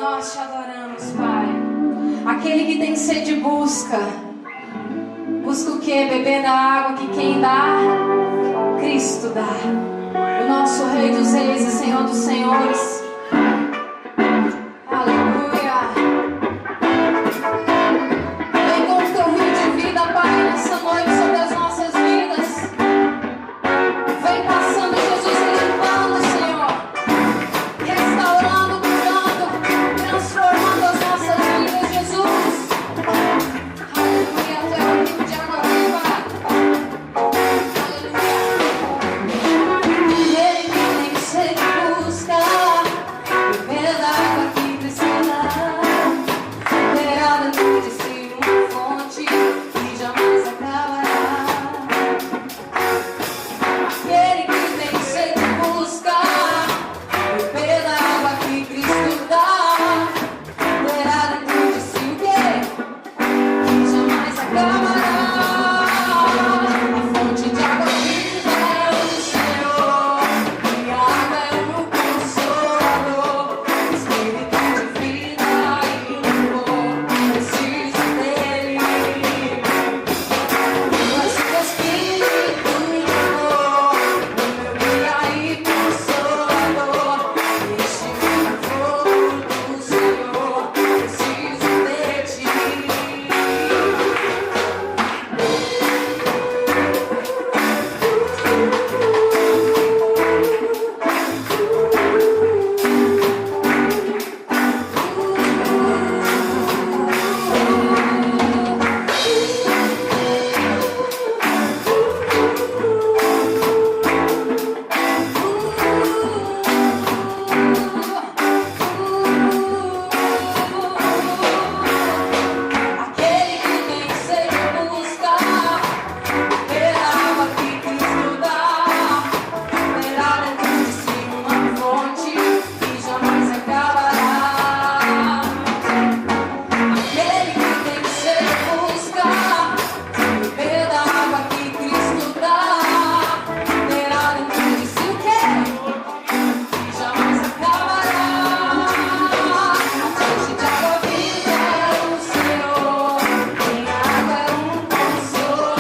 nós te adoramos, Pai. Aquele que tem sede busca. Busca o quê? Beber da água que quem dá? Cristo dá. O nosso Rei dos Reis e Senhor dos Senhores. Aleluia. Vem com o teu rio de vida, Pai, nessa noite sobre as nossas vidas. Vem passando, Jesus, limpando, Senhor. Restaurando, curando, transformando as nossas vidas, Jesus. Aleluia, tu é o rio de água viva. Aleluia. Ele que nem sede busca, beber da água que precisa. Terá dentro de si uma fonte que jamais acabará. Aquele que tem sede busca, beber da água que Cristo dá. Terá dentro de si o quê? Que jamais acabará. A fonte de água viva é o Senhor, e a água é o Consolador, Espírito de vida e louvor. Preciso dele. Mas o Espírito e amor, o meu guia e Consolador, deixe-me no fogo do Senhor. Preciso de ti. Aquele que tem sede busca, beber a água que Cristo dá. Terá dentro de si uma fonte que jamais acabará. Aquele que tem sede busca, beber da água que Cristo dá. Terá dentro de si o quê? Que jamais acabará. A fonte de água viva é o Senhor, em água é um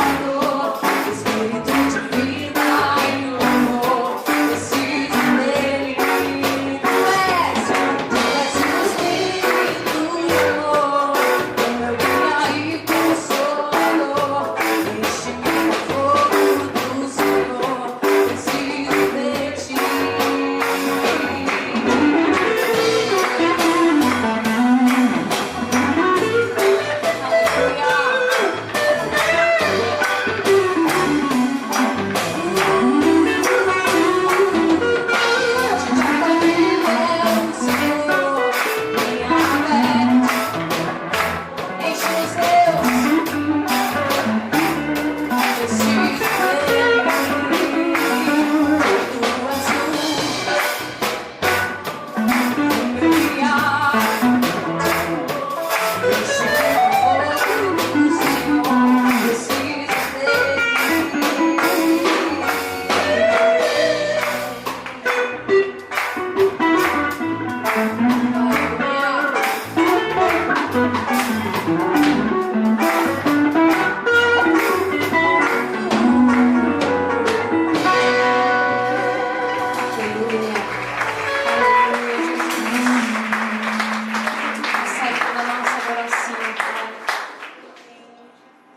Consolador, Espírito de vida e louvor. Preciso dele. Tu és o Espírito e amor, o meu guia e Consolador. Deixe-me no fogo do Senhor. Preciso de ti.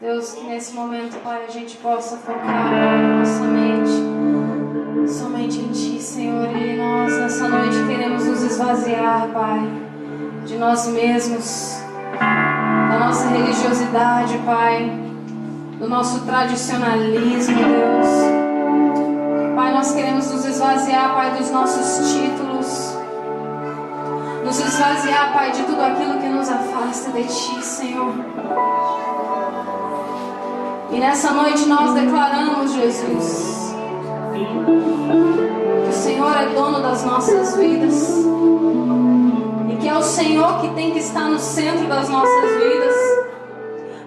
Deus, que nesse momento, Pai, a gente possa focar nossa mente somente em Ti, Senhor. E nós, nessa noite, queremos nos esvaziar, Pai, de nós mesmos, da nossa religiosidade, Pai, do nosso tradicionalismo, Deus. Pai, nós queremos nos esvaziar, Pai, dos nossos títulos, nos esvaziar, Pai, de tudo aquilo que nos afasta de Ti, Senhor. E nessa noite nós declaramos, Jesus, que o Senhor é dono das nossas vidas e que é o Senhor que tem que estar no centro das nossas vidas.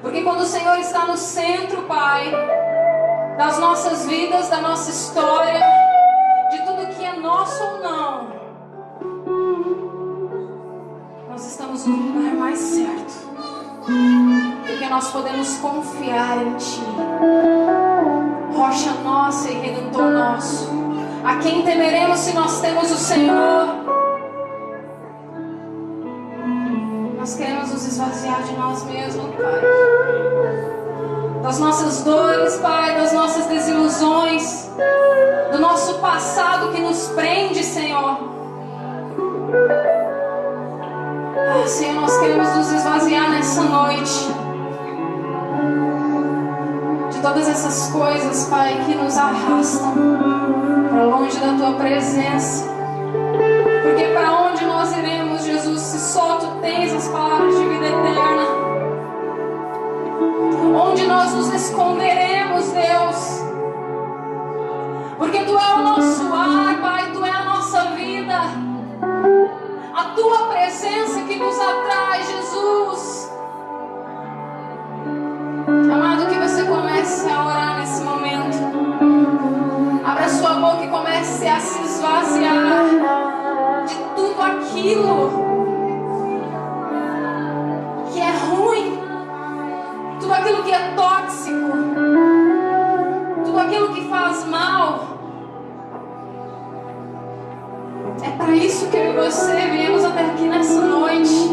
Porque quando o Senhor está no centro, Pai, das nossas vidas, da nossa história, de tudo que é nosso ou não, nós no lugar mais certo, porque nós podemos confiar em Ti, rocha nossa e redentor nosso. A quem temeremos se nós temos o Senhor? Nós queremos nos esvaziar de nós mesmos, Pai, das nossas dores, Pai, das nossas desilusões, do nosso passado que nos prende, Senhor. Senhor, nós queremos nos esvaziar nessa noite de todas essas coisas, Pai, que nos arrastam para longe da Tua presença. Porque para onde nós iremos, Jesus, se só Tu tens as palavras de vida eterna? Onde nós nos esconderemos, Deus? Porque Tu é o nosso ar, Pai, Tu é a nossa vida. A Tua presença que nos atrai, Jesus. Amado, que você comece a orar nesse momento. Abra sua boca e comece a se esvaziar de tudo aquilo que é ruim, tudo aquilo que é tóxico, tudo aquilo que faz mal. É para isso que eu e você viemos até aqui nessa noite.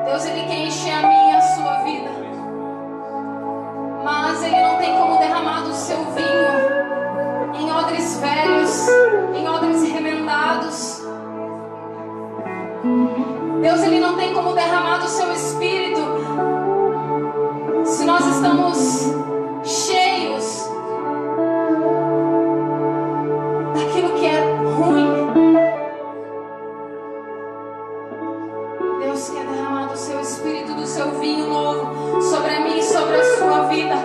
Deus, Ele quer encher a minha e a sua vida, mas Ele não tem como derramar do seu vinho em odres velhos, em odres remendados. Deus, Ele não tem como derramar do seu Espírito se nós estamos cheios daquilo que é ruim. Deus quer derramar do seu Espírito, do seu vinho novo sobre a mim e sobre a sua vida.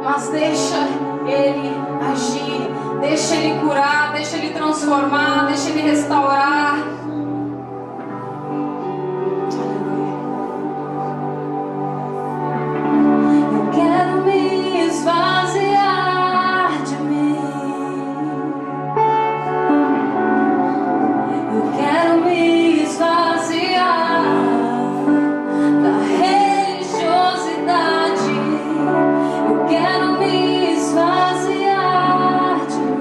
Mas deixa Ele agir, deixa Ele curar, deixa Ele transformar, deixa Ele restaurar. Eu quero me esvaziar de mim. Eu quero me esvaziar da religiosidade. Eu quero me esvaziar de mim.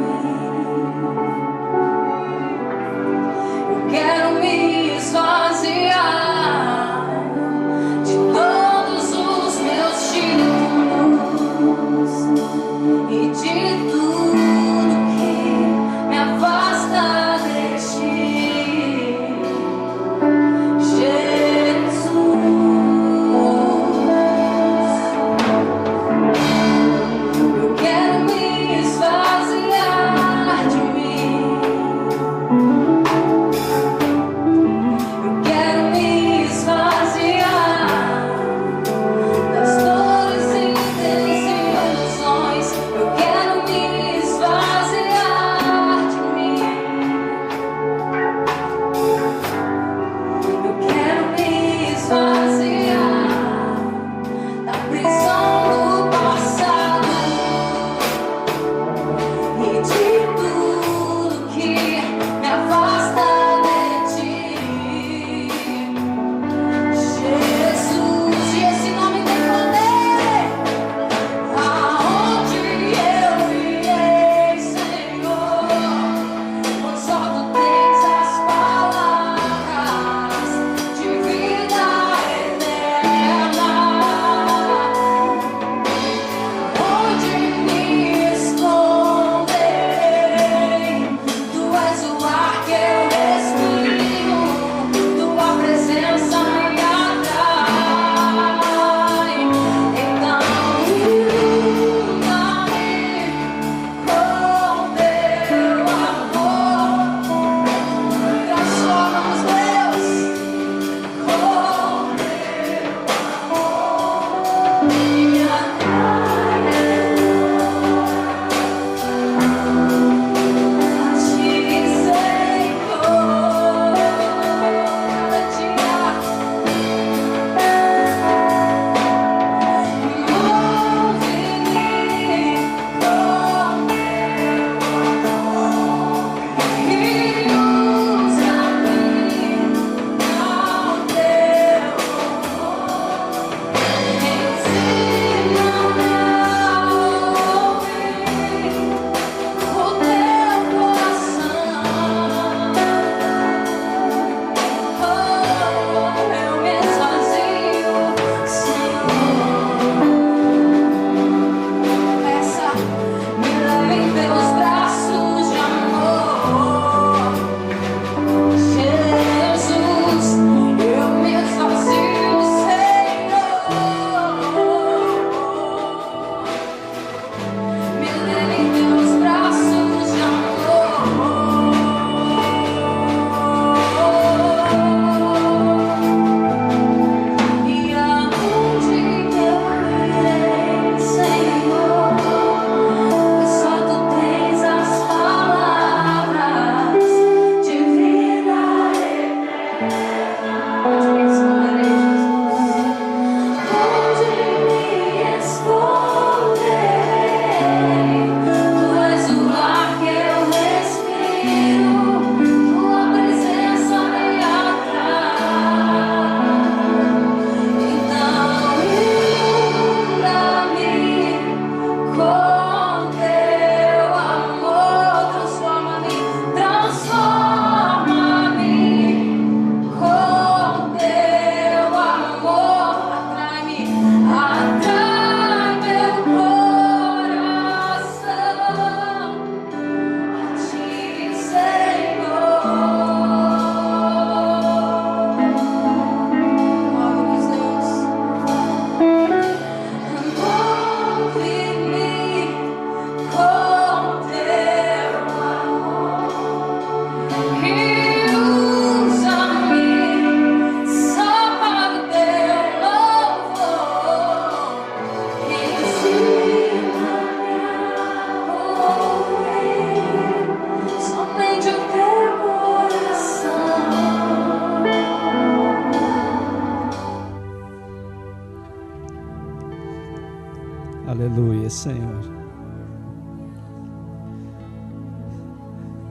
Senhor,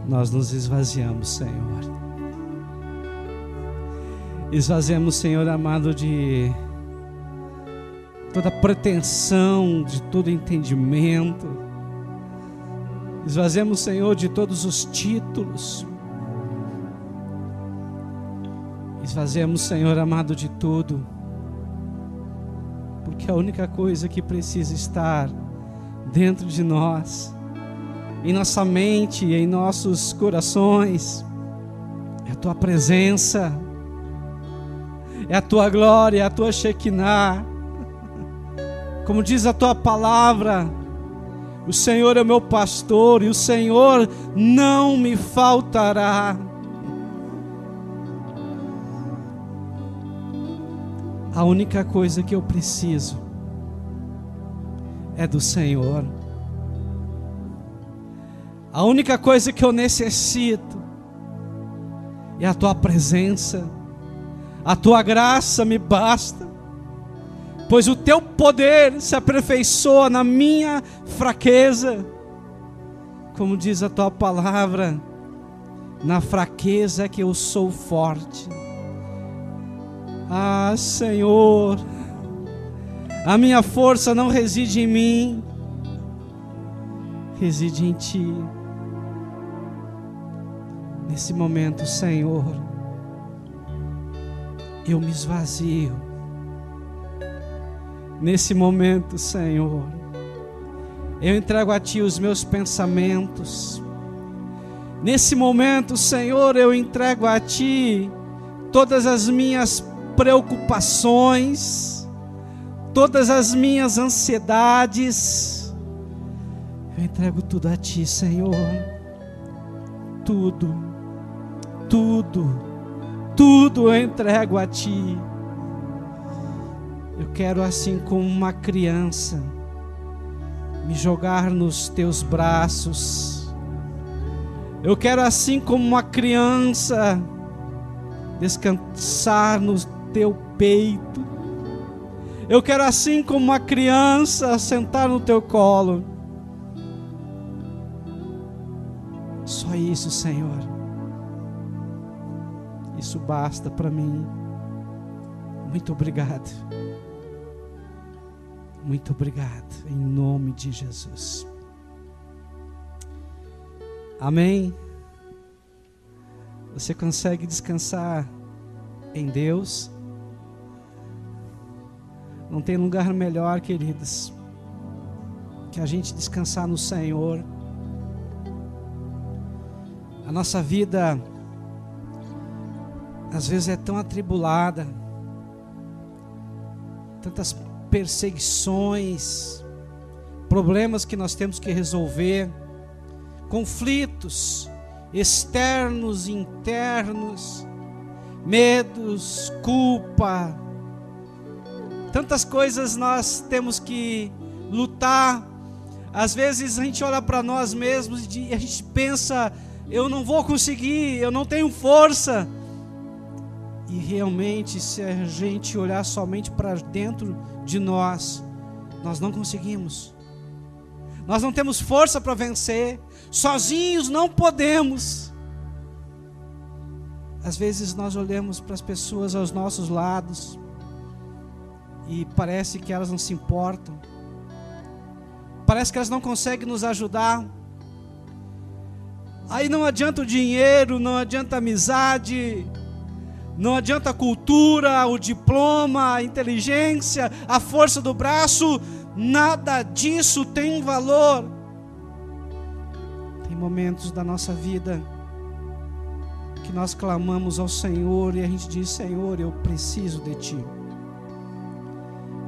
nós nos esvaziamos, Senhor. Esvaziamos, Senhor amado, de toda pretensão, de todo entendimento. Esvaziamos, Senhor, de todos os títulos. Esvaziamos, Senhor amado, de tudo. Porque a única coisa que precisa estar dentro de nós, em nossa mente, em nossos corações, é a Tua presença, é a Tua glória, é a Tua Shekinah. Como diz a Tua palavra, o Senhor é o meu pastor e o Senhor não me faltará. A única coisa que eu preciso é do Senhor. A única coisa que eu necessito é a Tua presença. A Tua graça me basta, pois o Teu poder se aperfeiçoa na minha fraqueza. Como diz a Tua palavra, na fraqueza que eu sou forte. Ah, Senhor, a minha força não reside em mim, reside em Ti. Nesse momento, Senhor, eu me esvazio. Nesse momento, Senhor, eu entrego a Ti os meus pensamentos. Nesse momento, Senhor, eu entrego a Ti todas as minhas preocupações, todas as minhas ansiedades. Eu entrego tudo a Ti, Senhor. Tudo eu entrego a Ti. Eu quero, assim como uma criança, me jogar nos Teus braços. Eu quero, assim como uma criança, descansar no Teu peito. Eu quero, assim como uma criança, sentar no Teu colo. Só isso, Senhor. Isso basta para mim. Muito obrigado. Muito obrigado, em nome de Jesus. Amém? Você consegue descansar em Deus? Não tem lugar melhor, queridos, que a gente descansar no Senhor. A nossa vida às vezes é tão atribulada, tantas perseguições, problemas que nós temos que resolver, conflitos externos e internos, medos, culpa, tantas coisas nós temos que lutar. Às vezes a gente olha para nós mesmos e a gente pensa: eu não vou conseguir, eu não tenho força. E realmente, se a gente olhar somente para dentro de nós, nós não conseguimos. Nós não temos força para vencer. Sozinhos não podemos. Às vezes nós olhamos para as pessoas aos nossos lados e parece que elas não se importam. Parece que elas não conseguem nos ajudar. Aí não adianta o dinheiro, não adianta a amizade, não adianta a cultura, o diploma, a inteligência, a força do braço. Nada disso tem valor. Tem momentos da nossa vida que nós clamamos ao Senhor e a gente diz: Senhor, eu preciso de Ti.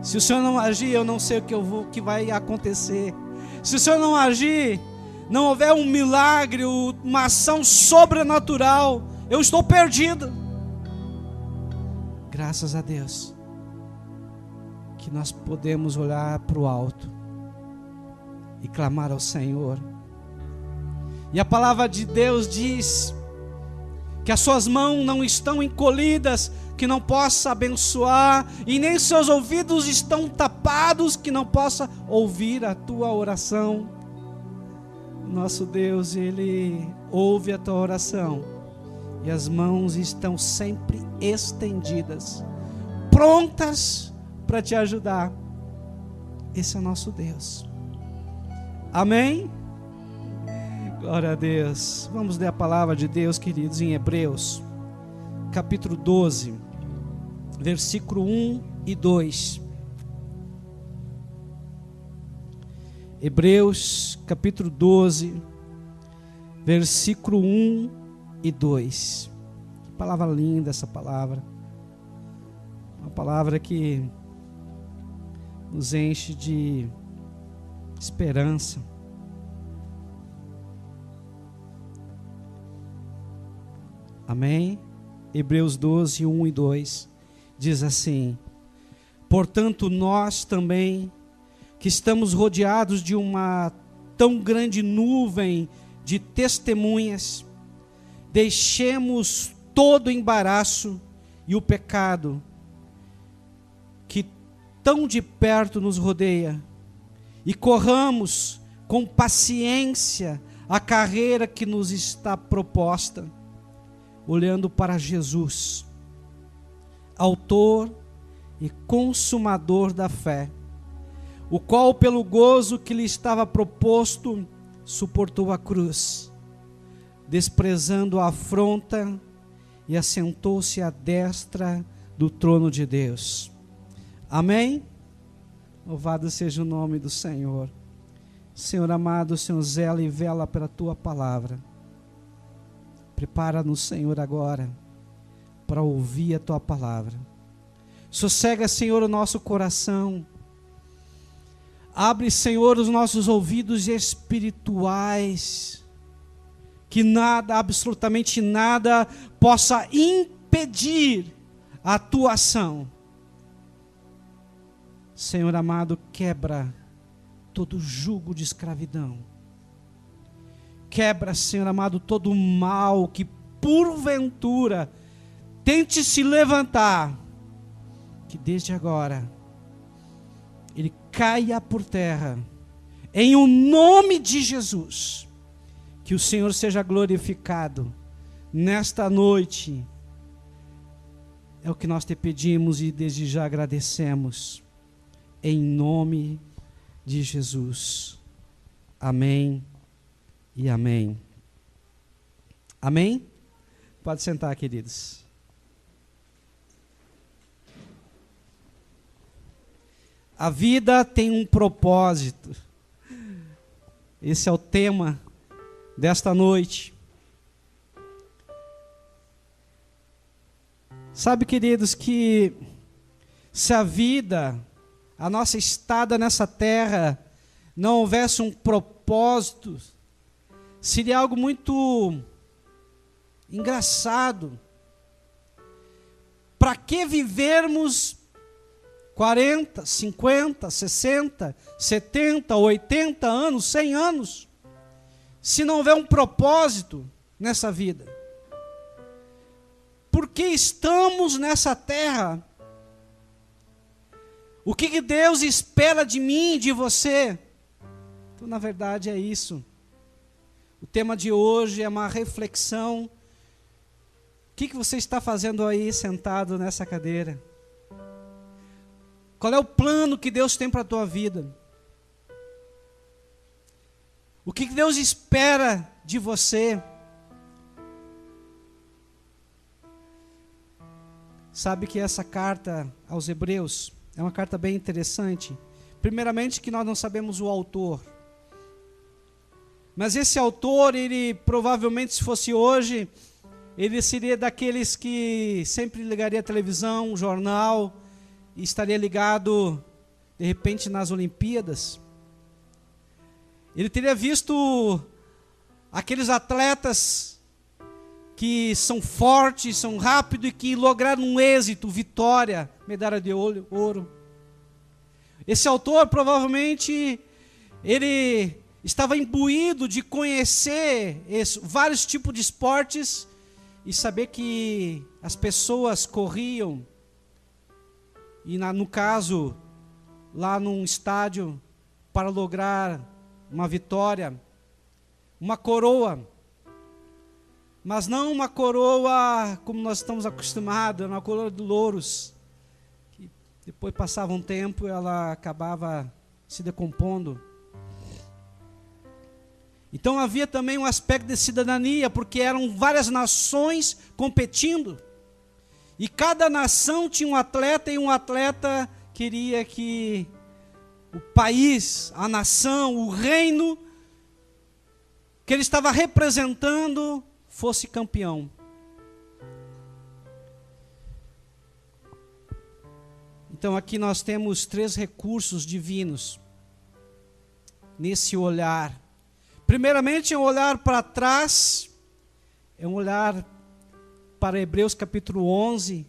Se o Senhor não agir, eu não sei o que vai acontecer. Se o Senhor não agir, não houver um milagre, uma ação sobrenatural, eu estou perdido. Graças a Deus que nós podemos olhar para o alto e clamar ao Senhor. E a palavra de Deus diz que as suas mãos não estão encolhidas que não possa abençoar, e nem seus ouvidos estão tapados que não possa ouvir a tua oração. Nosso Deus, Ele ouve a tua oração, e as mãos estão sempre estendidas, prontas para te ajudar. Esse é o nosso Deus. Amém? Glória a Deus. Vamos ler a palavra de Deus, queridos, em Hebreus, capítulo 12, versículo 1 e 2. Hebreus, capítulo 12, versículo 1 e 2. Que palavra linda essa palavra. Uma palavra que nos enche de esperança. Amém? Hebreus 12, 1 e 2 diz assim: portanto, nós também, que estamos rodeados de uma tão grande nuvem de testemunhas, deixemos todo o embaraço e o pecado que tão de perto nos rodeia, e corramos com paciência a carreira que nos está proposta, olhando para Jesus, autor e consumador da fé, o qual, pelo gozo que lhe estava proposto, suportou a cruz, desprezando a afronta, e assentou-se à destra do trono de Deus. Amém? Louvado seja o nome do Senhor. Senhor amado, o Senhor zela e vela pela tua palavra. Prepara-nos, Senhor, agora para ouvir a tua palavra. Sossega, Senhor, o nosso coração. Abre, Senhor, os nossos ouvidos espirituais, que nada, absolutamente nada, possa impedir a tua ação. Senhor amado, quebra todo jugo de escravidão. Quebra, Senhor amado, todo o mal que porventura tente se levantar, que desde agora ele caia por terra, em o nome de Jesus. Que o Senhor seja glorificado nesta noite. É o que nós te pedimos e desde já agradecemos, em nome de Jesus. Amém e amém. Amém? Pode sentar, queridos. A vida tem um propósito. Esse é o tema desta noite. Sabe, queridos, que se a vida, a nossa estada nessa terra, não houvesse um propósito, seria algo muito engraçado. Para que vivermos 40, 50, 60, 70, 80 anos, 100 anos, se não houver um propósito nessa vida? Por que estamos nessa terra? O que Deus espera de mim e de você? Então, na verdade, é isso. O tema de hoje é uma reflexão. O que você está fazendo aí sentado nessa cadeira? Qual é o plano que Deus tem para a tua vida? O que Deus espera de você? Sabe que essa carta aos Hebreus é uma carta bem interessante. Primeiramente, que nós não sabemos o autor. Mas esse autor, ele provavelmente, se fosse hoje, ele seria daqueles que sempre ligaria a televisão, um jornal, e estaria ligado, de repente, nas Olimpíadas. Ele teria visto aqueles atletas que são fortes, são rápidos e que lograram um êxito, vitória, medalha de ouro. Esse autor, provavelmente, ele estava imbuído de conhecer vários tipos de esportes e saber que as pessoas corriam, e no caso, lá num estádio, para lograr uma vitória, uma coroa, mas não uma coroa como nós estamos acostumados, uma coroa de louros, que depois passava um tempo ela acabava se decompondo. Então havia também um aspecto de cidadania, porque eram várias nações competindo, e cada nação tinha um atleta, e um atleta queria que o país, a nação, o reino que ele estava representando fosse campeão. Então aqui nós temos 3 recursos divinos nesse olhar. Primeiramente é um olhar para trás, é um olhar para Hebreus capítulo 11,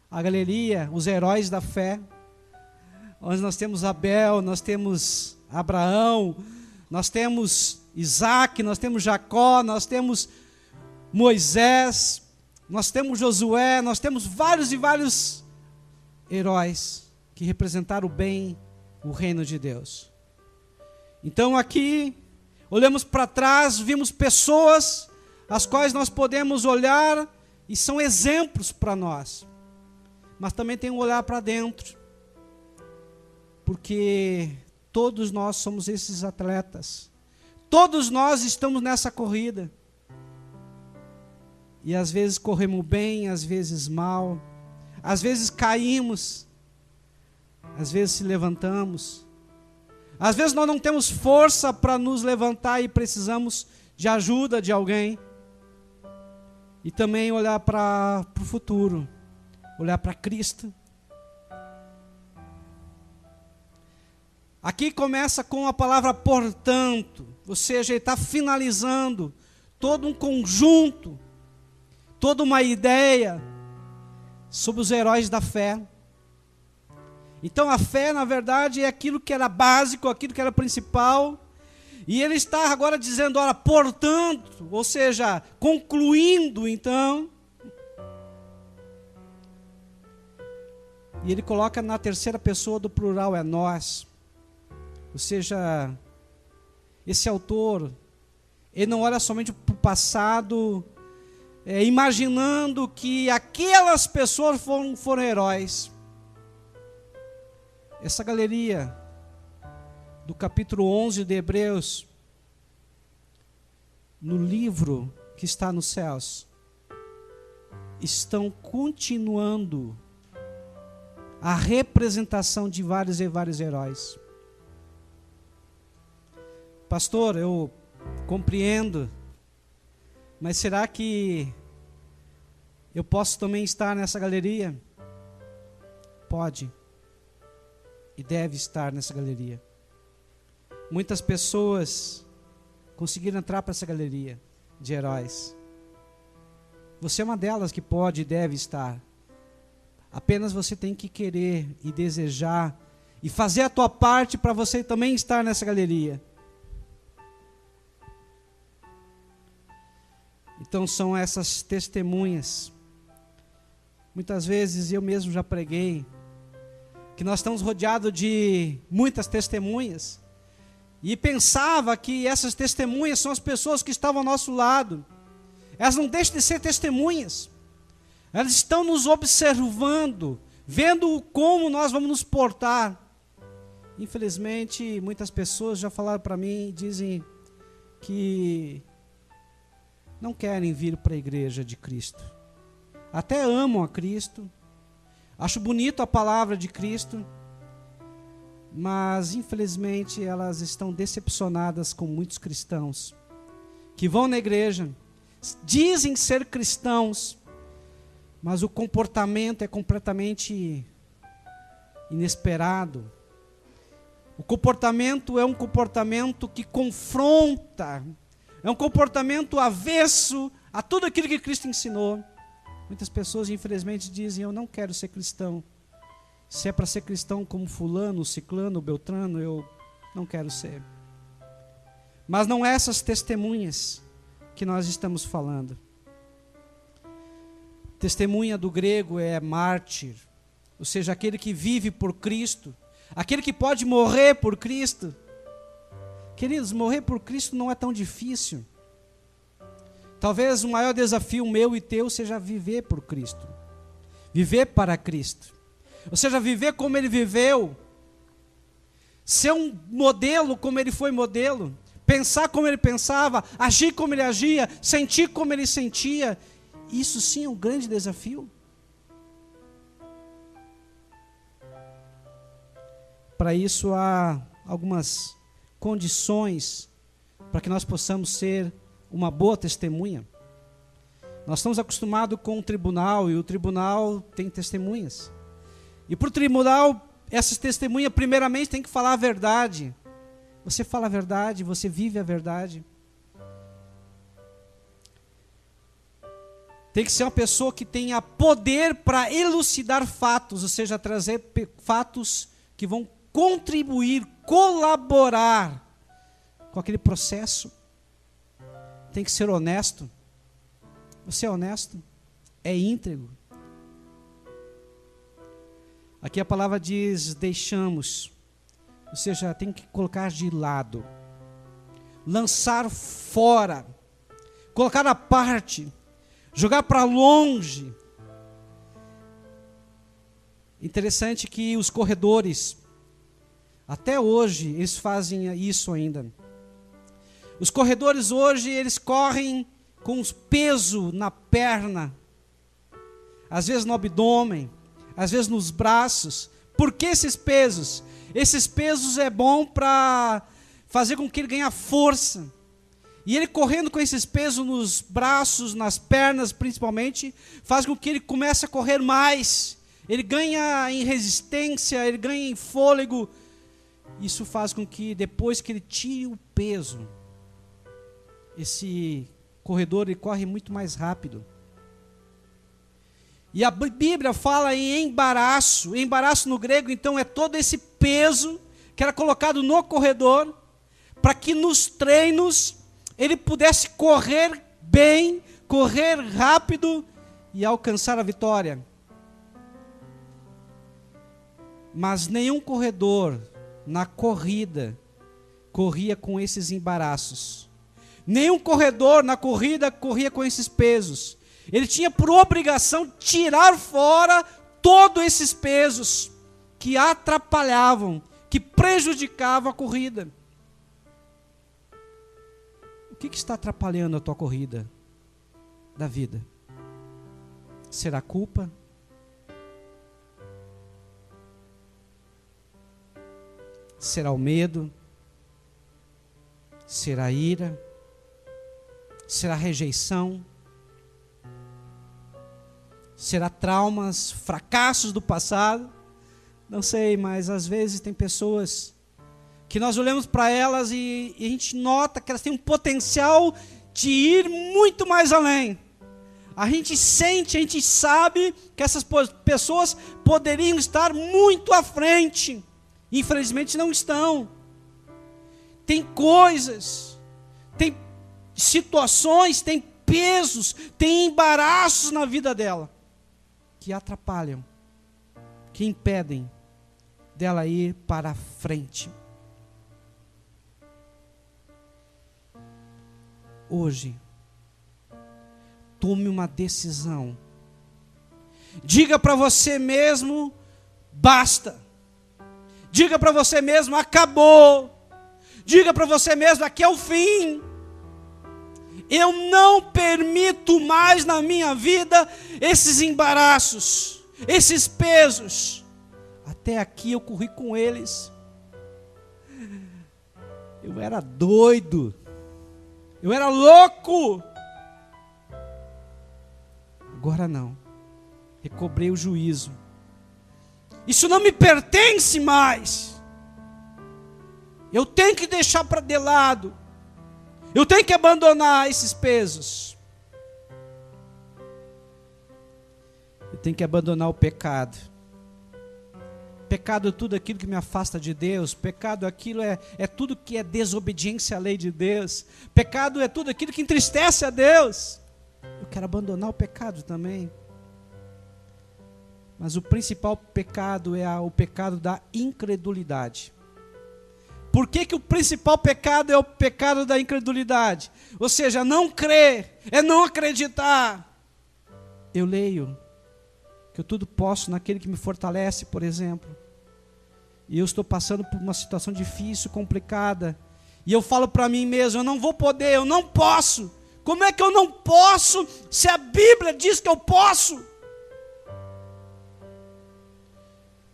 a galeria, os heróis da fé, onde nós temos Abel, nós temos Abraão, nós temos Isaac, nós temos Jacó, nós temos Moisés, nós temos Josué, nós temos vários e vários heróis que representaram o bem, o reino de Deus. Então aqui, olhamos para trás, vimos pessoas as quais nós podemos olhar e são exemplos para nós. Mas também tem um olhar para dentro, porque todos nós somos esses atletas. Todos nós estamos nessa corrida. E às vezes corremos bem, às vezes mal. Às vezes caímos. Às vezes se levantamos. Às vezes nós não temos força para nos levantar e precisamos de ajuda de alguém. E também olhar para o futuro. Olhar para Cristo. Aqui começa com a palavra portanto. Ou seja, ele está finalizando todo um conjunto, toda uma ideia sobre os heróis da fé. Então a fé, na verdade, é aquilo que era básico, aquilo que era principal. E ele está agora dizendo, ora, portanto, ou seja, concluindo então. E ele coloca na terceira pessoa do plural, é nós. Ou seja, esse autor, ele não olha somente para o passado, imaginando que aquelas pessoas foram heróis. Essa galeria do capítulo 11 de Hebreus, no livro que está nos céus, estão continuando a representação de vários e vários heróis. Pastor, eu compreendo, mas será que eu posso também estar nessa galeria? Pode e deve estar nessa galeria. Muitas pessoas conseguiram entrar para essa galeria de heróis. Você é uma delas que pode e deve estar. Apenas você tem que querer e desejar e fazer a tua parte para você também estar nessa galeria. Então são essas testemunhas. Muitas vezes eu mesmo já preguei que nós estamos rodeados de muitas testemunhas e pensava que essas testemunhas são as pessoas que estavam ao nosso lado. Elas não deixam de ser testemunhas. Elas estão nos observando, vendo como nós vamos nos portar. Infelizmente, muitas pessoas já falaram para mim e dizem que não querem vir para a igreja de Cristo. Até amam a Cristo, acho bonito a palavra de Cristo, mas infelizmente elas estão decepcionadas com muitos cristãos que vão na igreja, dizem ser cristãos, mas o comportamento é completamente inesperado. O comportamento é um comportamento que confronta, é um comportamento avesso a tudo aquilo que Cristo ensinou. Muitas pessoas, infelizmente, dizem, eu não quero ser cristão. Se é para ser cristão como fulano, ciclano, beltrano, eu não quero ser. Mas não é essas testemunhas que nós estamos falando. Testemunha do grego é mártir, ou seja, aquele que vive por Cristo, aquele que pode morrer por Cristo. Queridos, morrer por Cristo não é tão difícil. Talvez o maior desafio meu e teu seja viver por Cristo, viver para Cristo, ou seja, viver como Ele viveu, ser um modelo como Ele foi modelo, pensar como Ele pensava, agir como Ele agia, sentir como Ele sentia. Isso sim é um grande desafio. Para isso há algumas condições para que nós possamos ser uma boa testemunha. Nós estamos acostumados com o tribunal, e o tribunal tem testemunhas. E para o tribunal, essas testemunhas primeiramente têm que falar a verdade. Você fala a verdade, você vive a verdade. Tem que ser uma pessoa que tenha poder para elucidar fatos, ou seja, trazer fatos que vão contribuir, colaborar com aquele processo. Tem que ser honesto. Você é honesto? É íntegro? Aqui a palavra diz deixamos, ou seja, tem que colocar de lado, lançar fora, colocar à parte, jogar para longe. Interessante que os corredores, até hoje, eles fazem isso ainda. Os corredores hoje, eles correm com os pesos na perna, às vezes no abdômen, às vezes nos braços. Por que esses pesos? Esses pesos é bom para fazer com que ele ganhe força. E ele correndo com esses pesos nos braços, nas pernas principalmente, faz com que ele comece a correr mais. Ele ganha em resistência, ele ganha em fôlego. Isso faz com que depois que ele tire o peso, esse corredor ele corre muito mais rápido. E a Bíblia fala em embaraço. Embaraço no grego, então, é todo esse peso que era colocado no corredor, para que nos treinos ele pudesse correr bem, correr rápido e alcançar a vitória. Mas nenhum corredor na corrida corria com esses embaraços. Nenhum corredor na corrida corria com esses pesos. Ele tinha por obrigação tirar fora todos esses pesos que atrapalhavam, que prejudicavam a corrida. O que está atrapalhando a tua corrida da vida? Será culpa? Será o medo? Será a ira? Será a rejeição? Será traumas, fracassos do passado? Não sei, mas às vezes tem pessoas que nós olhamos para elas e a gente nota que elas têm um potencial de ir muito mais além. A gente sente, a gente sabe que essas pessoas poderiam estar muito à frente. Infelizmente não estão. Tem coisas, tem situações, tem pesos, tem embaraços na vida dela que atrapalham, que impedem dela ir para frente. Hoje, tome uma decisão. Diga para você mesmo, basta. Diga para você mesmo, acabou. Diga para você mesmo, aqui é o fim. Eu não permito mais na minha vida esses embaraços, esses pesos. Até aqui eu corri com eles. Eu era doido. Eu era louco. Agora não. Recobrei o juízo. Isso não me pertence mais. Eu tenho que deixar para de lado. Eu tenho que abandonar esses pesos. Eu tenho que abandonar o pecado. Pecado é tudo aquilo que me afasta de Deus. Pecado é tudo que é desobediência à lei de Deus. Pecado é tudo aquilo que entristece a Deus. Eu quero abandonar o pecado também. Mas o principal pecado é o pecado da incredulidade. Por que o principal pecado é o pecado da incredulidade? Ou seja, não crer, é não acreditar. Eu leio que eu tudo posso naquele que me fortalece, por exemplo. E eu estou passando por uma situação difícil, complicada. E eu falo para mim mesmo, eu não vou poder, eu não posso. Como é que eu não posso se a Bíblia diz que eu posso?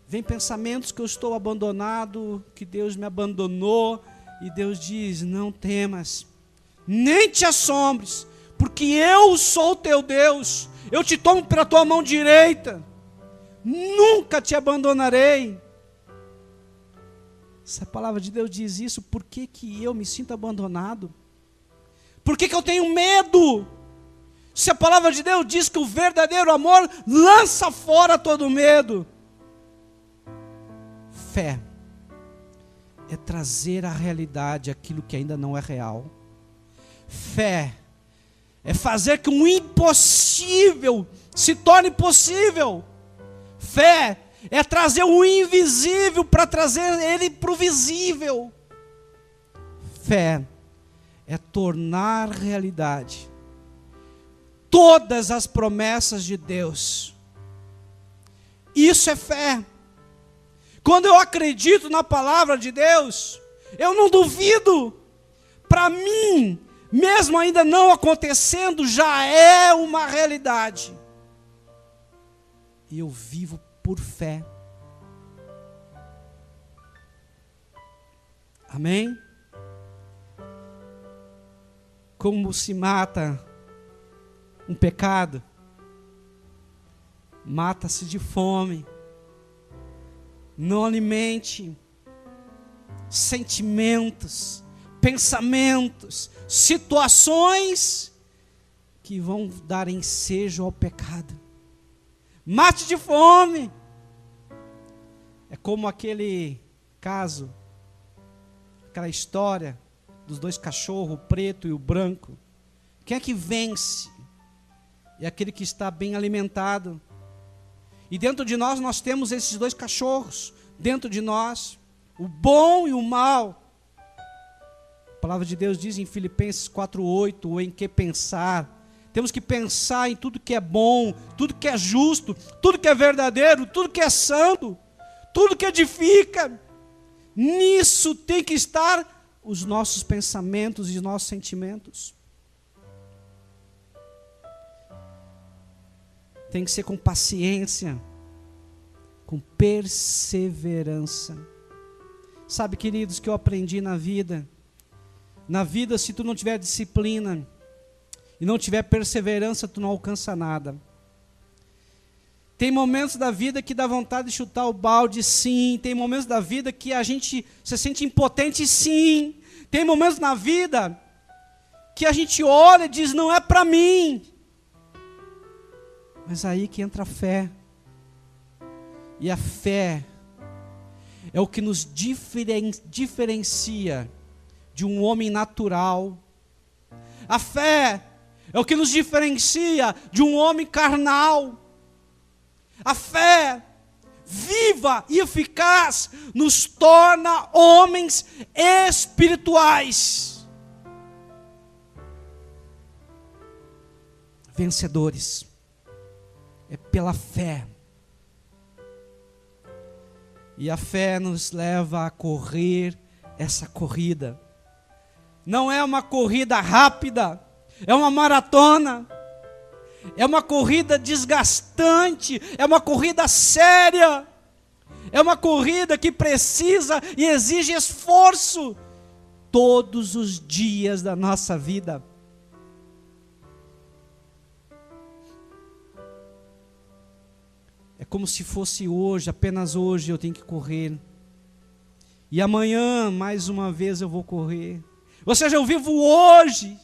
Vem pensamentos que eu estou abandonado, que Deus me abandonou, e Deus diz, não temas, nem te assombres, porque eu sou o teu Deus, eu te tomo pela tua mão direita, nunca te abandonarei. Se a palavra de Deus diz isso, por que eu me sinto abandonado? Por que eu tenho medo? Se a palavra de Deus diz que o verdadeiro amor lança fora todo medo. Fé é trazer à realidade aquilo que ainda não é real. Fé é fazer que o impossível se torne possível. Fé é trazer o invisível para trazer ele para o visível. Fé é tornar realidade todas as promessas de Deus. Isso é fé. Quando eu acredito na palavra de Deus, eu não duvido. Para mim, mesmo ainda não acontecendo, já é uma realidade. E eu vivo por fé. Amém? Como se mata um pecado? Mata-se de fome. Não alimente sentimentos, pensamentos, situações que vão dar ensejo ao pecado. Mate de fome. É como aquele caso, aquela história dos dois cachorros, o preto e o branco. Quem é que vence? É aquele que está bem alimentado. E dentro de nós temos esses dois cachorros, dentro de nós, o bom e o mal. A palavra de Deus diz em Filipenses 4:8, ou em que pensar. Temos que pensar em tudo que é bom, tudo que é justo, tudo que é verdadeiro, tudo que é santo, tudo que edifica. Nisso tem que estar os nossos pensamentos e os nossos sentimentos. Tem que ser com paciência, com perseverança. Sabe, queridos, que eu aprendi na vida? Na vida, se tu não tiver disciplina e não tiver perseverança, tu não alcança nada. Tem momentos da vida que dá vontade de chutar o balde, sim. Tem momentos da vida que a gente se sente impotente, sim. Tem momentos na vida que a gente olha e diz, não é para mim. Mas aí que entra a fé. E a fé é o que nos diferencia de um homem natural. A fé é o que nos diferencia de um homem carnal. A fé viva e eficaz nos torna homens espirituais. Vencedores. É pela fé. E a fé nos leva a correr essa corrida. Não é uma corrida rápida, é uma maratona. É uma corrida desgastante, é uma corrida séria. É uma corrida que precisa e exige esforço todos os dias da nossa vida. É como se fosse hoje, apenas hoje eu tenho que correr. E amanhã, mais uma vez, eu vou correr. Ou seja, eu vivo hoje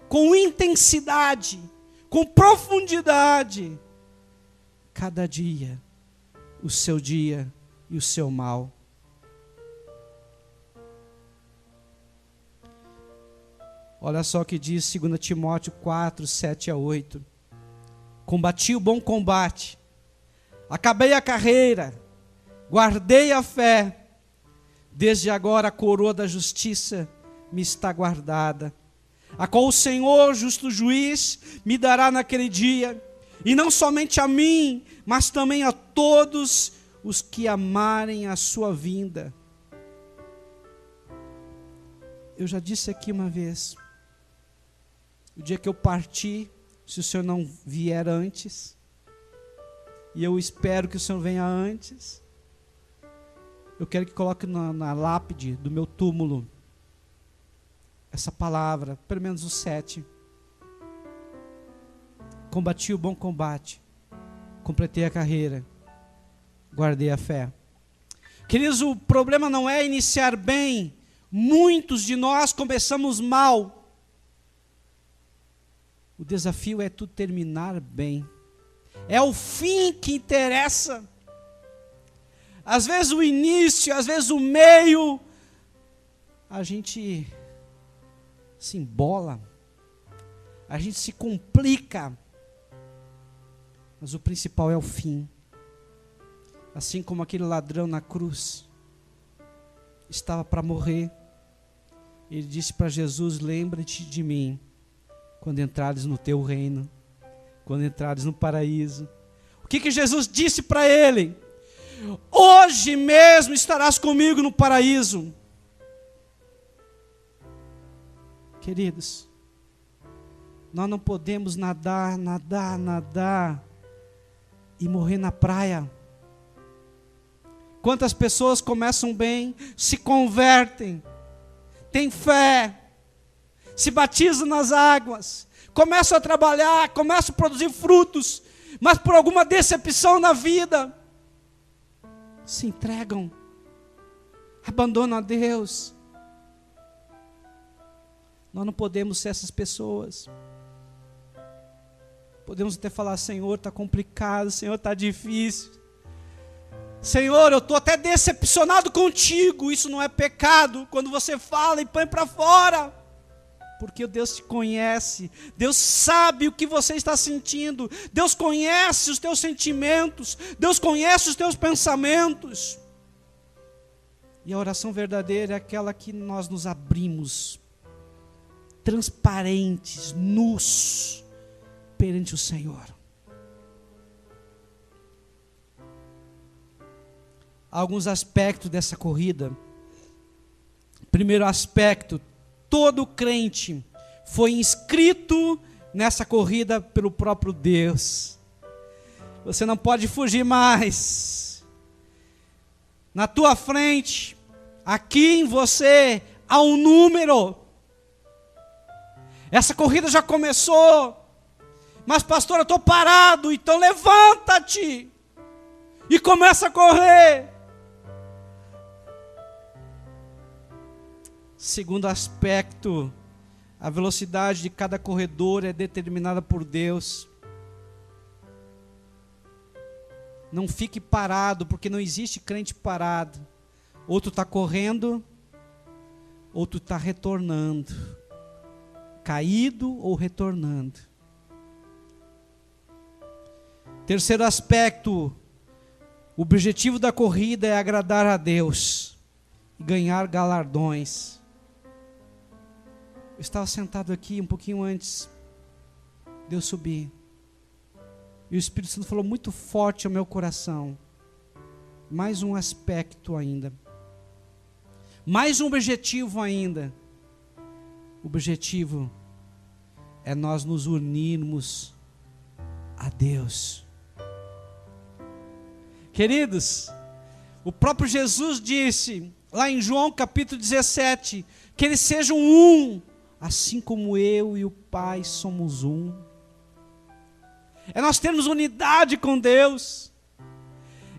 com intensidade, com profundidade. Cada dia, o seu dia e o seu mal. Olha só o que diz 2 Timóteo 4, 7 a 8. Combati o bom combate, acabei a carreira, guardei a fé, desde agora a coroa da justiça me está guardada, a qual o Senhor, justo juiz, me dará naquele dia, e não somente a mim, mas também a todos os que amarem a sua vinda. Eu já disse aqui uma vez, o dia que eu partir, se o Senhor não vier antes, e eu espero que o Senhor venha antes, eu quero que coloque na lápide do meu túmulo essa palavra, pelo menos os 7. Combati o bom combate, completei a carreira, guardei a fé. Queridos, o problema não é iniciar bem. Muitos de nós começamos mal. O desafio é tu terminar bem. É o fim que interessa. Às vezes o início, às vezes o meio, a gente se embola, a gente se complica, mas o principal é o fim. Assim como aquele ladrão na cruz estava para morrer, ele disse para Jesus: lembra-te de mim quando entrares no teu reino, quando entrares no paraíso. O que Jesus disse para ele? Hoje mesmo estarás comigo no paraíso. Queridos, nós não podemos nadar e morrer na praia. Quantas pessoas começam bem, se convertem, têm fé, se batizam nas águas, começam a trabalhar, começam a produzir frutos, mas por alguma decepção na vida, se entregam, abandonam a Deus. Nós não podemos ser essas pessoas. Podemos até falar: Senhor, está complicado, Senhor, está difícil. Senhor, eu estou até decepcionado contigo. Isso não é pecado quando você fala e põe para fora, porque Deus te conhece, Deus sabe o que você está sentindo, Deus conhece os teus sentimentos, Deus conhece os teus pensamentos. E a oração verdadeira é aquela que nós nos abrimos, transparentes, nus, perante o Senhor. Alguns aspectos dessa corrida. Primeiro aspecto: todo crente foi inscrito nessa corrida pelo próprio Deus. Você não pode fugir mais. Na tua frente, aqui em você, há um número. Essa corrida já começou. Mas pastor, eu estou parado. Então levanta-te e começa a correr. Segundo aspecto, a velocidade de cada corredor é determinada por Deus. Não fique parado, porque não existe crente parado. Ou tu está correndo, ou tu está retornando. Caído ou retornando. Terceiro aspecto, o objetivo da corrida é agradar a Deus e ganhar galardões. Eu estava sentado aqui um pouquinho antes de eu subir, e o Espírito Santo falou muito forte ao meu coração. Mais um aspecto ainda, mais um objetivo ainda. O objetivo é nós nos unirmos a Deus. Queridos, o próprio Jesus disse lá em João capítulo 17, que eles sejam um, assim como eu e o Pai somos um. É nós termos unidade com Deus,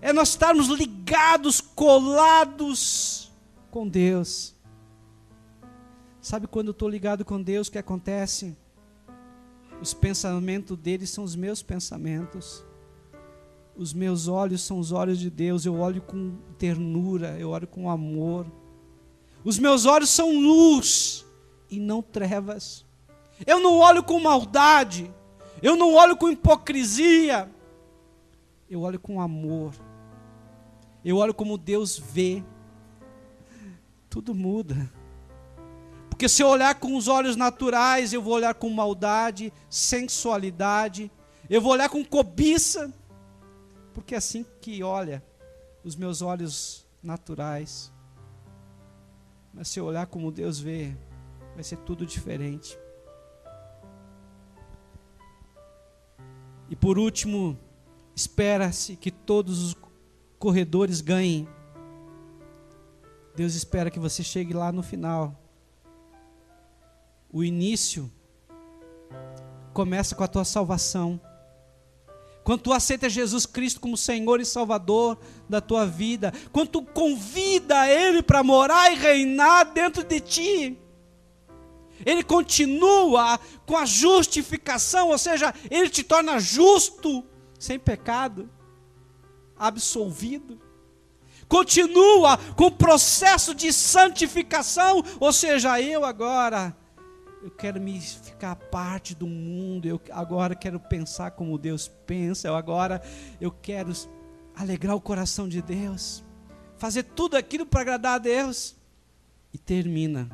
é nós estarmos ligados, colados com Deus. Sabe quando eu estou ligado com Deus, o que acontece? Os pensamentos dele são os meus pensamentos, os meus olhos são os olhos de Deus. Eu olho com ternura, eu olho com amor. Os meus olhos são luz e não trevas. Eu não olho com maldade, eu não olho com hipocrisia, eu olho com amor, eu olho como Deus vê, tudo muda. Porque se eu olhar com os olhos naturais, eu vou olhar com maldade, sensualidade, eu vou olhar com cobiça, porque é assim que olha os meus olhos naturais. Mas se eu olhar como Deus vê, vai ser tudo diferente. E por último, espera-se que todos os corredores ganhem. Deus espera que você chegue lá no final. O início começa com a tua salvação. Quando tu aceita Jesus Cristo como Senhor e Salvador da tua vida, quando tu convida Ele para morar e reinar dentro de ti, Ele continua com a justificação, ou seja, Ele te torna justo, sem pecado, absolvido. Continua com o processo de santificação, ou seja, eu quero me ficar parte do mundo, eu agora quero pensar como Deus pensa, eu quero alegrar o coração de Deus, fazer tudo aquilo para agradar a Deus, e termina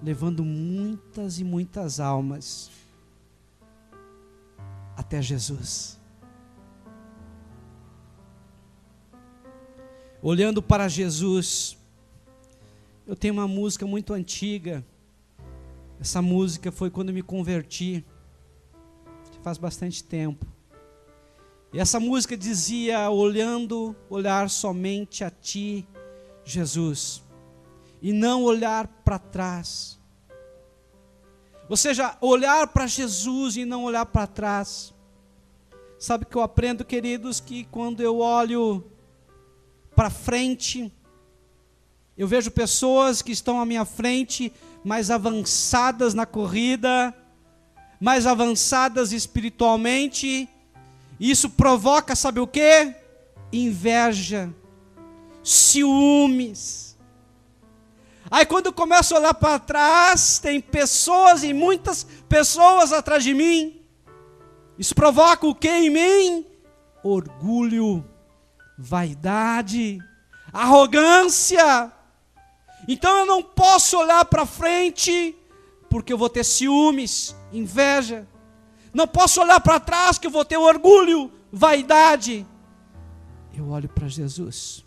levando muitas e muitas almas até Jesus. Olhando para Jesus, eu tenho uma música muito antiga. Essa música foi quando eu me converti, faz bastante tempo. E essa música dizia: olhar somente a Ti, Jesus, e não olhar para trás. Ou seja, olhar para Jesus e não olhar para trás. Sabe o que eu aprendo, queridos? Que quando eu olho para frente, eu vejo pessoas que estão à minha frente, mais avançadas na corrida, mais avançadas espiritualmente. Isso provoca, sabe o quê? Inveja, ciúmes. Aí quando eu começo a olhar para trás, tem pessoas e muitas pessoas atrás de mim. Isso provoca o que em mim? Orgulho, vaidade, arrogância. Então eu não posso olhar para frente, porque eu vou ter ciúmes, inveja. Não posso olhar para trás, que eu vou ter orgulho, vaidade. Eu olho para Jesus.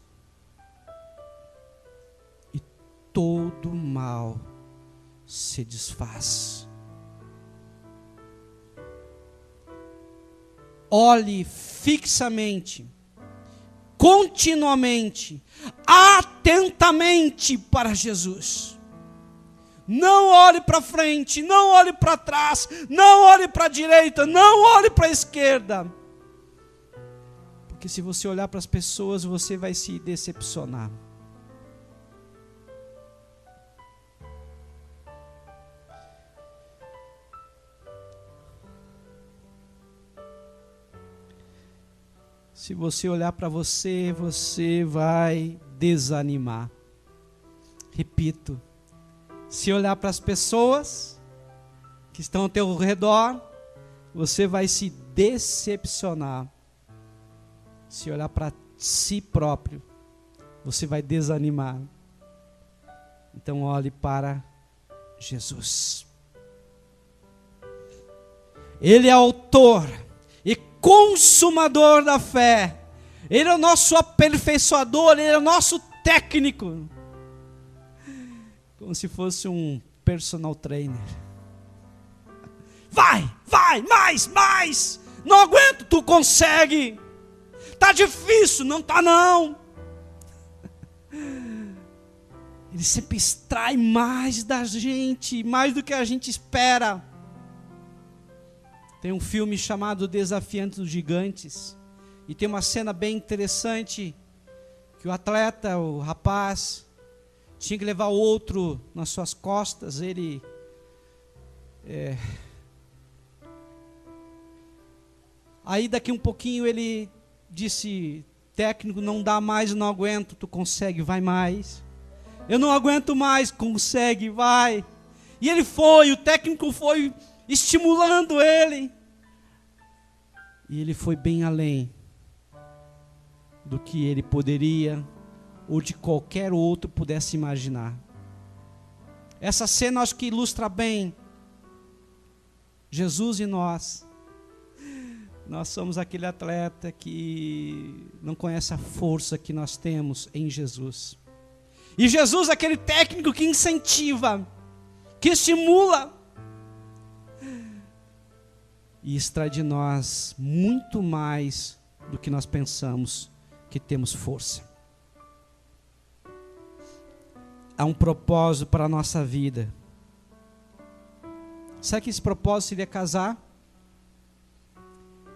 E todo mal se desfaz. Olhe fixamente, continuamente, atentamente para Jesus. Não olhe para frente, não olhe para trás, não olhe para a direita, não olhe para a esquerda. Porque se você olhar para as pessoas, você vai se decepcionar. Se você olhar para você, você vai desanimar. Repito, se olhar para as pessoas que estão ao teu redor, você vai se decepcionar. Se olhar para si próprio, você vai desanimar. Então olhe para Jesus. Ele é autor e consumador da fé. Ele é o nosso aperfeiçoador, Ele é o nosso técnico. Como se fosse um personal trainer. Vai, mais. Não aguento, tu consegue. Tá difícil, não tá não. Ele sempre extrai mais da gente, mais do que a gente espera. Tem um filme chamado Desafiando os Gigantes, e tem uma cena bem interessante, que o atleta, o rapaz, tinha que levar o outro nas suas costas. Aí daqui um pouquinho ele disse: técnico, não dá mais, não aguento. Tu consegue, vai mais. Eu não aguento mais, consegue, vai. E ele foi, o técnico foi estimulando ele. E ele foi bem além. do que ele poderia ou de qualquer outro pudesse imaginar. Essa cena acho que ilustra bem Jesus e nós. Nós somos aquele atleta que não conhece a força que nós temos em Jesus. E Jesus é aquele técnico que incentiva, que estimula e extrai de nós muito mais do que nós pensamos que temos força. Há um propósito para a nossa vida. Sabe que esse propósito seria casar?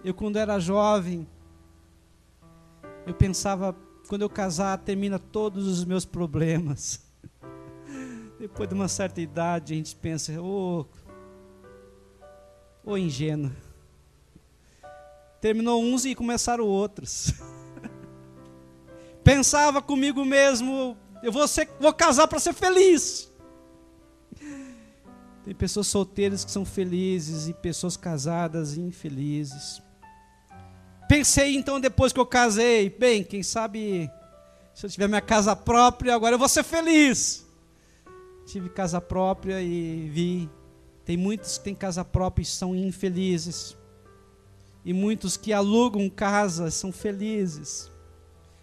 Eu, quando era jovem, eu pensava, quando eu casar, termina todos os meus problemas. Depois de uma certa idade, a gente pensa, ô ingênuo. Terminou uns e começaram outros. Pensava comigo mesmo, eu vou casar para ser feliz. Tem pessoas solteiras que são felizes e pessoas casadas infelizes. Pensei então, depois que eu casei, bem, quem sabe se eu tiver minha casa própria, agora eu vou ser feliz. Tive casa própria e vi, tem muitos que têm casa própria e são infelizes. E muitos que alugam casa são felizes.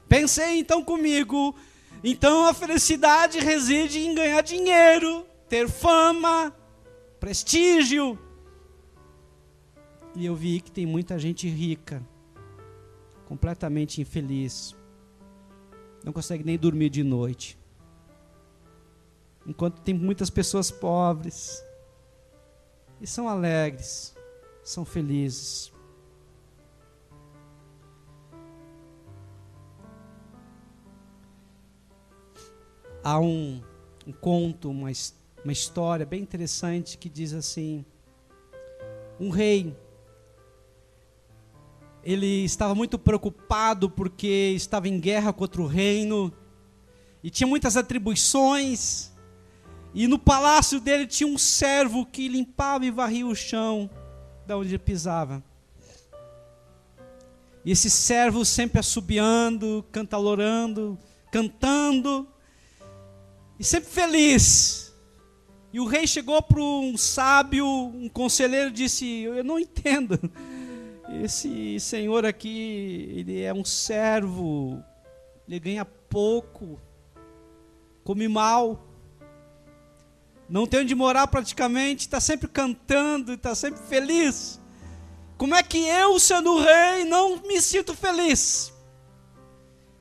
Pensei então comigo, então a felicidade reside em ganhar dinheiro, ter fama, prestígio. E eu vi que tem muita gente rica, completamente infeliz, não consegue nem dormir de noite, enquanto tem muitas pessoas pobres e são alegres, são felizes. Há um conto, uma história bem interessante que diz assim: um rei, ele estava muito preocupado porque estava em guerra contra o reino e tinha muitas atribuições, e no palácio dele tinha um servo que limpava e varria o chão da onde ele pisava. E esse servo sempre assobiando, cantarolando, cantando, e sempre feliz. E o rei chegou para um sábio, um conselheiro, e disse: eu não entendo, esse senhor aqui, ele é um servo, ele ganha pouco, come mal, não tem onde morar praticamente, está sempre cantando, está sempre feliz. Como é que eu, sendo rei, não me sinto feliz?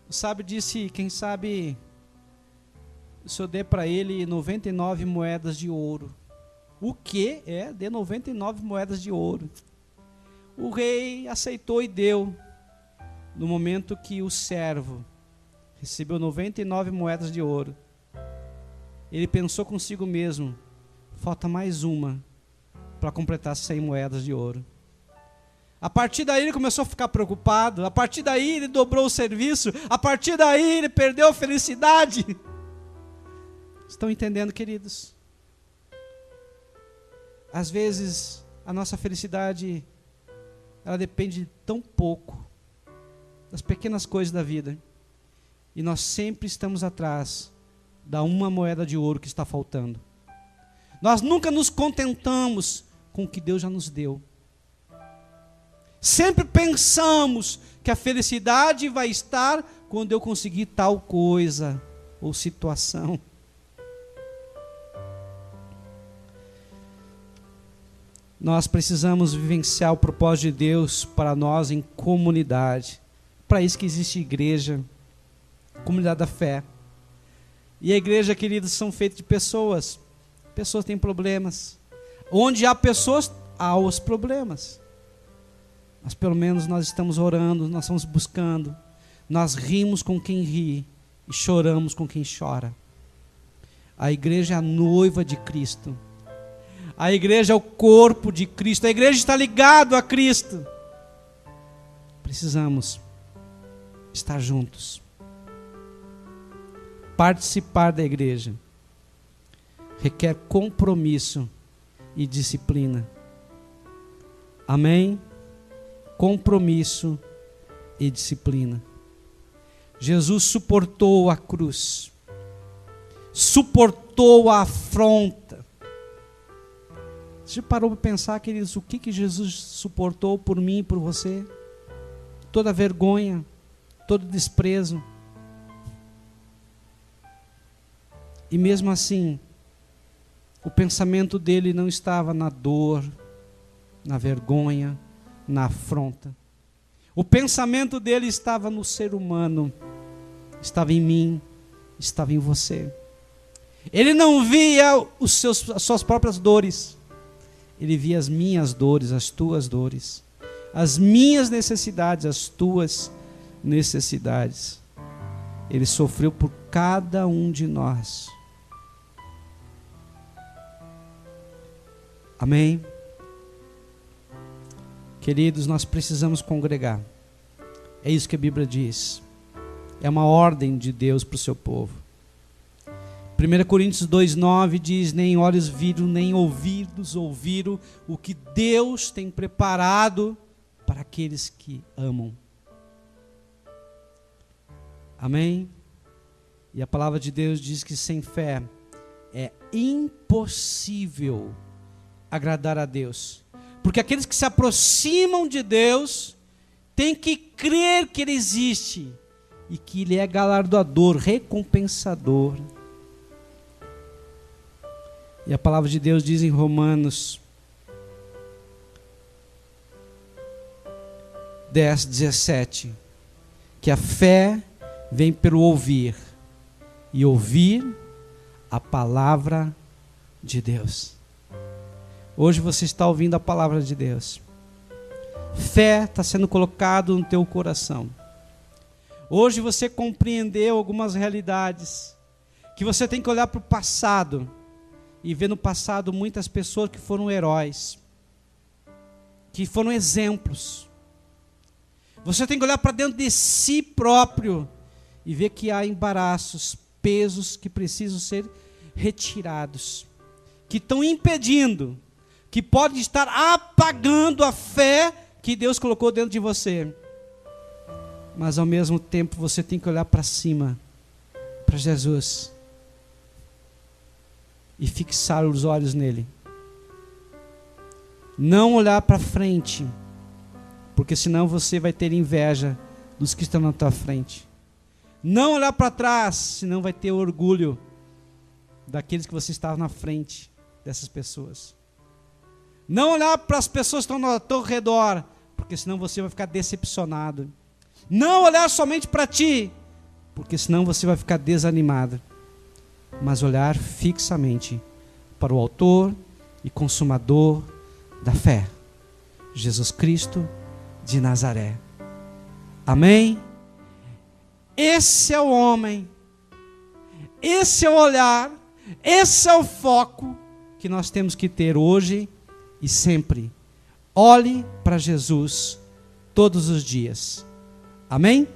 O sábio disse: quem sabe o senhor dê para ele 99 moedas de ouro. O quê? Dê 99 moedas de ouro. O rei aceitou e deu. No momento que o servo recebeu 99 moedas de ouro, ele pensou consigo mesmo: falta mais uma para completar 100 moedas de ouro. A partir daí ele começou a ficar preocupado. A partir daí ele dobrou o serviço. A partir daí ele perdeu a felicidade. Estão entendendo, queridos? Às vezes a nossa felicidade, ela depende de tão pouco, das pequenas coisas da vida, e nós sempre estamos atrás da uma moeda de ouro que está faltando. Nós nunca nos contentamos com o que Deus já nos deu. Sempre pensamos que a felicidade vai estar quando eu conseguir tal coisa ou situação. Nós precisamos vivenciar o propósito de Deus para nós em comunidade. Para isso que existe igreja, comunidade da fé. E a igreja, queridos, são feitas de pessoas. Pessoas têm problemas. Onde há pessoas, há os problemas. Mas pelo menos nós estamos orando, nós estamos buscando. Nós rimos com quem ri e choramos com quem chora. A igreja é a noiva de Cristo. A igreja é o corpo de Cristo. A igreja está ligada a Cristo. Precisamos estar juntos. Participar da igreja requer compromisso e disciplina. Amém? Compromisso e disciplina. Jesus suportou a cruz, suportou a afronta. Você parou para pensar, queridos, o que Jesus suportou por mim e por você? Toda vergonha, todo desprezo. E mesmo assim, o pensamento dele não estava na dor, na vergonha, na afronta. O pensamento dele estava no ser humano, estava em mim, estava em você. Ele não via as suas próprias dores, ele via as minhas dores, as tuas dores, as minhas necessidades, as tuas necessidades. Ele sofreu por cada um de nós. Amém? Queridos, nós precisamos congregar. É isso que a Bíblia diz. É uma ordem de Deus para o seu povo. 1 Coríntios 2,9 diz: nem olhos viram, nem ouvidos ouviram o que Deus tem preparado para aqueles que amam. Amém? E a palavra de Deus diz que sem fé é impossível agradar a Deus. Porque aqueles que se aproximam de Deus têm que crer que Ele existe e que Ele é galardoador, recompensador. E a palavra de Deus diz em Romanos 10:17 que a fé vem pelo ouvir e ouvir a palavra de Deus. Hoje você está ouvindo a palavra de Deus. Fé está sendo colocado no teu coração. Hoje você compreendeu algumas realidades, que você tem que olhar para o passado e ver no passado muitas pessoas que foram heróis, que foram exemplos. Você tem que olhar para dentro de si próprio e ver que há embaraços, pesos que precisam ser retirados, que estão impedindo, que podem estar apagando a fé que Deus colocou dentro de você. Mas ao mesmo tempo você tem que olhar para cima, para Jesus, e fixar os olhos nele. Não olhar para frente, porque senão você vai ter inveja dos que estão na tua frente. Não olhar para trás, senão vai ter orgulho daqueles que você estava na frente dessas pessoas. Não olhar para as pessoas que estão ao teu redor, porque senão você vai ficar decepcionado. Não olhar somente para ti, porque senão você vai ficar desanimado. Mas olhar fixamente para o autor e consumador da fé, Jesus Cristo de Nazaré. Amém? Esse é o homem, esse é o olhar, esse é o foco que nós temos que ter hoje e sempre. Olhe para Jesus todos os dias. Amém?